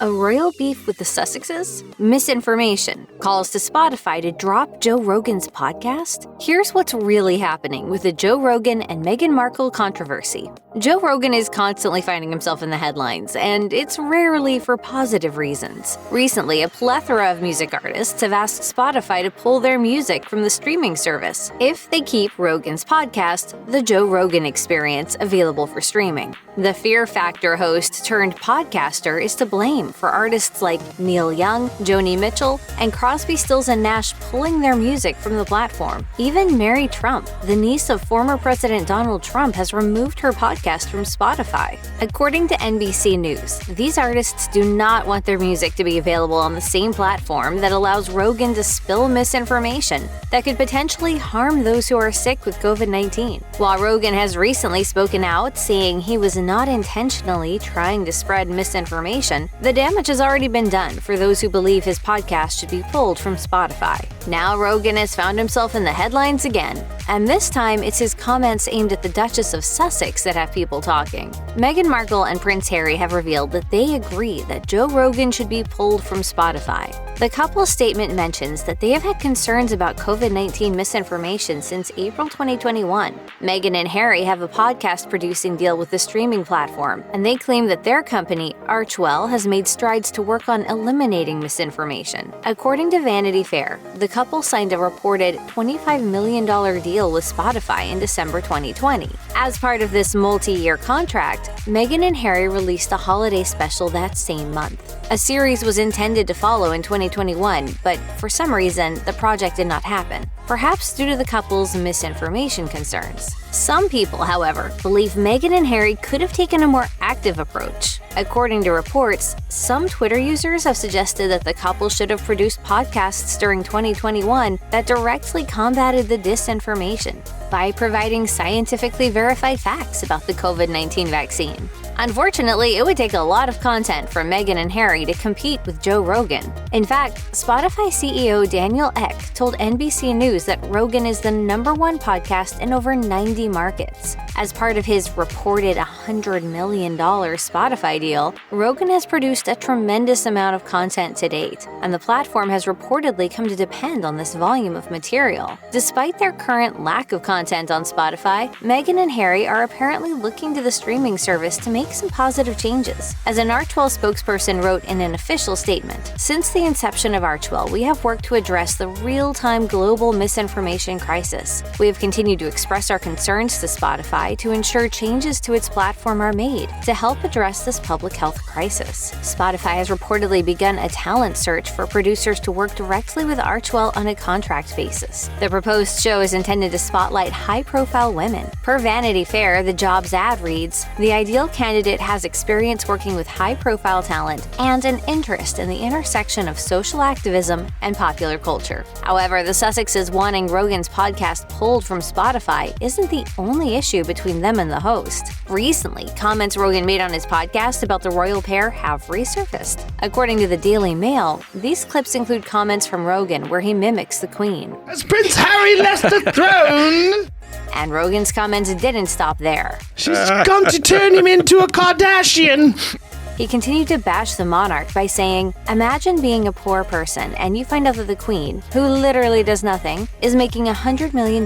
A royal beef with the Sussexes? Misinformation. Calls to Spotify to drop Joe Rogan's podcast? Here's what's really happening with the Joe Rogan and Meghan Markle controversy. Joe Rogan is constantly finding himself in the headlines, and it's rarely for positive reasons. Recently, a plethora of music artists have asked Spotify to pull their music from the streaming service if they keep Rogan's podcast, The Joe Rogan Experience, available for streaming. The Fear Factor host turned podcaster is to blame for artists like Neil Young, Joni Mitchell, and Crosby, Stills and Nash pulling their music from the platform. Even Mary Trump, the niece of former President Donald Trump, has removed her podcast from Spotify. According to NBC News, these artists do not want their music to be available on the same platform that allows Rogan to spill misinformation that could potentially harm those who are sick with COVID-19. While Rogan has recently spoken out, saying he was not intentionally trying to spread misinformation, the damage has already been done for those who believe his podcast should be pulled from Spotify. Now Rogan has found himself in the headlines again, and this time it's his comments aimed at the Duchess of Sussex that have people talking. Meghan Markle and Prince Harry have revealed that they agree that Joe Rogan should be pulled from Spotify. The couple's statement mentions that they have had concerns about COVID-19 misinformation since April 2021. Meghan and Harry have a podcast producing deal with the streaming platform, and they claim that their company, Archwell, has made strides to work on eliminating misinformation. According to Vanity Fair, the couple signed a reported $25 million deal with Spotify in December 2020. As part of this multi-year contract, Meghan and Harry released a holiday special that same month. A series was intended to follow in 2021, but for some reason, the project did not happen, perhaps due to the couple's misinformation concerns. Some people, however, believe Meghan and Harry could have taken a more active approach. According to reports, some Twitter users have suggested that the couple should have produced podcasts during 2021 that directly combated the disinformation by providing scientifically verified facts about the COVID-19 vaccine. Unfortunately, it would take a lot of content from Meghan and Harry to compete with Joe Rogan. In fact, Spotify CEO Daniel Ek told NBC News that Rogan is the #1 podcast in over 90 markets. As part of his reported $100 million Spotify deal, Rogan has produced a tremendous amount of content to date, and the platform has reportedly come to depend on this volume of material. Despite their current lack of content on Spotify, Meghan and Harry are apparently looking to the streaming service to make some positive changes. As an Archwell spokesperson wrote in an official statement, "Since the inception of Archwell, we have worked to address the real-time global misinformation crisis. We have continued to express our concerns to Spotify to ensure changes to its platform are made to help address this public health crisis." Spotify has reportedly begun a talent search for producers to work directly with Archwell on a contract basis. The proposed show is intended to spotlight high-profile women. Per Vanity Fair, the jobs ad reads, "The ideal candidate has experience working with high-profile talent and an interest in the intersection of social activism and popular culture." However, the Sussexes wanting Rogan's podcast pulled from Spotify isn't the only issue between them and the host. Recently, comments Rogan made on his podcast about the royal pair have resurfaced. According to the Daily Mail, these clips include comments from Rogan where he mimics the Queen. "Has Prince Harry left the throne?" And Rogan's comments didn't stop there. "She's gone to turn him into a Kardashian." He continued to bash the monarch by saying, "Imagine being a poor person and you find out that the Queen, who literally does nothing, is making $100 million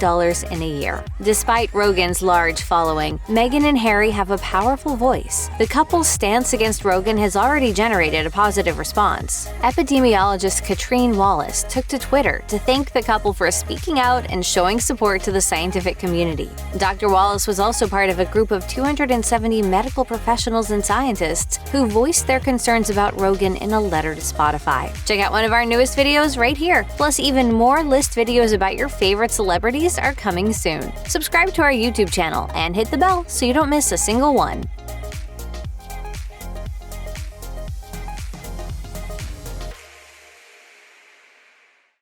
in a year." Despite Rogan's large following, Meghan and Harry have a powerful voice. The couple's stance against Rogan has already generated a positive response. Epidemiologist Katrine Wallace took to Twitter to thank the couple for speaking out and showing support to the scientific community. Dr. Wallace was also part of a group of 270 medical professionals and scientists who voiced their concerns about Rogan in a letter to Spotify. Check out one of our newest videos right here. Plus, even more list videos about your favorite celebrities are coming soon. Subscribe to our YouTube channel and hit the bell so you don't miss a single one.